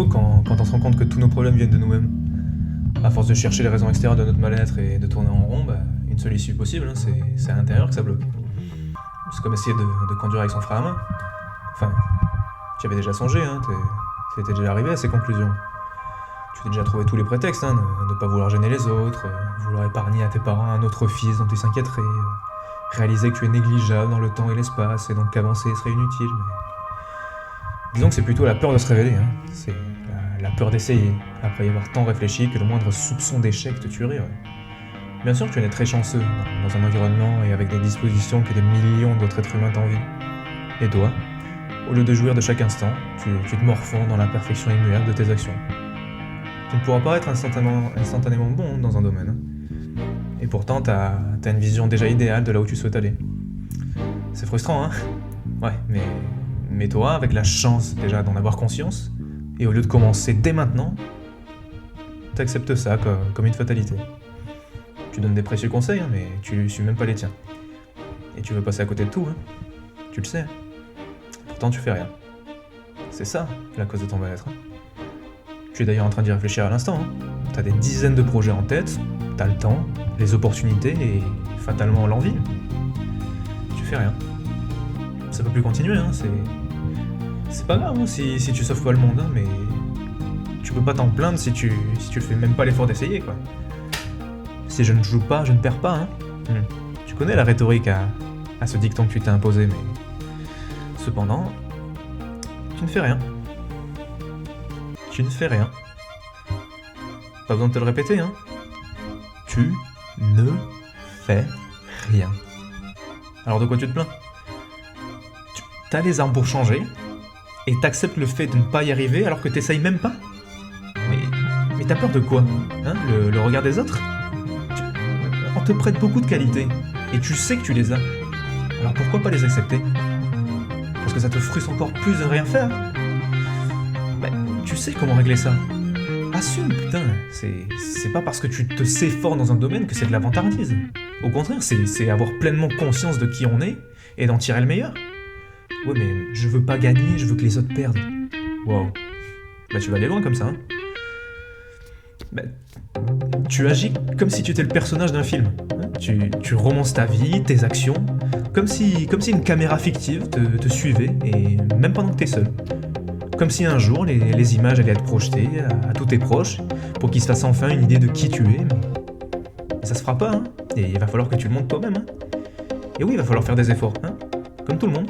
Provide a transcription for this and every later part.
quand on se rend compte que tous nos problèmes viennent de nous-mêmes. À force de chercher les raisons extérieures de notre mal-être et de tourner en rond, une seule issue possible, hein, c'est à l'intérieur que ça bloque. C'est comme essayer de conduire avec son frein à main. Enfin, tu y avais déjà songé, hein, t'étais déjà arrivé à ces conclusions. Tu t'es déjà trouvé tous les prétextes, hein, de ne pas vouloir gêner les autres, vouloir épargner à tes parents un autre fils dont ils s'inquiéteraient, réaliser que tu es négligeable dans le temps et l'espace, et donc qu'avancer serait inutile. Mais... disons que c'est plutôt la peur de se révéler, hein. C'est la peur d'essayer, après y avoir tant réfléchi que le moindre soupçon d'échec te tuerait. Ouais. Bien sûr que tu es très chanceux dans un environnement et avec des dispositions que des millions d'autres êtres humains t'envient. Et toi, au lieu de jouir de chaque instant, tu te morfonds dans la perfection immuable de tes actions. Tu ne pourras pas être instantanément bon dans un domaine. Hein. Et pourtant, t'as une vision déjà idéale de là où tu souhaites aller. C'est frustrant, hein? Ouais, mais toi, avec la chance déjà d'en avoir conscience, et au lieu de commencer dès maintenant, t'acceptes ça comme une fatalité. Tu donnes des précieux conseils, hein, mais tu suis même pas les tiens. Et tu veux passer à côté de tout, hein. Tu le sais. Pourtant, tu fais rien. C'est ça, la cause de ton mal-être. Hein. Tu es d'ailleurs en train d'y réfléchir à l'instant. Hein. T'as des dizaines de projets en tête, t'as le temps, les opportunités et fatalement l'envie. Tu fais rien. Ça peut plus continuer, hein. C'est pas grave hein, si tu sauves pas le monde, hein, mais tu peux pas t'en plaindre si tu fais même pas l'effort d'essayer, quoi. Si je ne joue pas, je ne perds pas, hein. Tu connais la rhétorique à ce dicton que tu t'es imposé, mais... cependant, tu ne fais rien. Tu ne fais rien. Pas besoin de te le répéter, hein. Tu ne fais rien. Alors de quoi tu te plains? T'as les armes pour changer, et t'acceptes le fait de ne pas y arriver alors que t'essayes même pas? Mais t'as peur de quoi? Hein, le regard des autres? On te prête beaucoup de qualités, et tu sais que tu les as. Alors pourquoi pas les accepter? Parce que ça te frustre encore plus de rien faire? Tu sais comment régler ça. Assume, putain. C'est pas parce que tu te sais fort dans un domaine que c'est de la vantardise. Au contraire, c'est avoir pleinement conscience de qui on est, et d'en tirer le meilleur. Ouais, mais je veux pas gagner, je veux que les autres perdent. Wow. Tu vas aller loin comme ça, hein. Tu agis comme si tu étais le personnage d'un film. Tu romances ta vie, tes actions, comme si une caméra fictive te suivait, et même pendant que t'es seul. Comme si un jour, les images allaient être projetées à tous tes proches, pour qu'ils se fassent enfin une idée de qui tu es, mais ça se fera pas, hein. Et il va falloir que tu le montres toi-même, hein. Et oui, il va falloir faire des efforts, hein. Comme tout le monde.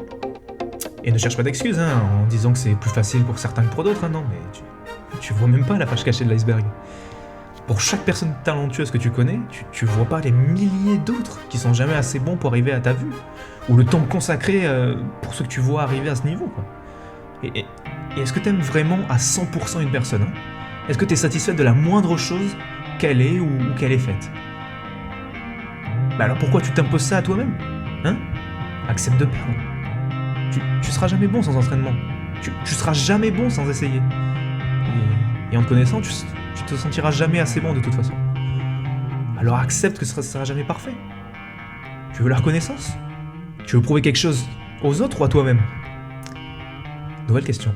Et ne cherche pas d'excuses, hein, en disant que c'est plus facile pour certains que pour d'autres, hein, non, mais tu vois même pas la face cachée de l'iceberg. Pour chaque personne talentueuse que tu connais, tu vois pas les milliers d'autres qui sont jamais assez bons pour arriver à ta vue, ou le temps consacré pour ceux que tu vois arriver à ce niveau, quoi. Et est-ce que t'aimes vraiment à 100% une personne, hein? Est-ce que t'es satisfait de la moindre chose qu'elle est ou qu'elle est faite? Alors pourquoi tu t'imposes ça à toi-même, hein? Accepte de perdre. Tu seras jamais bon sans entraînement. Tu seras jamais bon sans essayer. Et en te connaissant, tu te sentiras jamais assez bon de toute façon. Alors accepte que ce sera jamais parfait. Tu veux la reconnaissance? Tu veux prouver quelque chose aux autres ou à toi-même? Nouvelle question.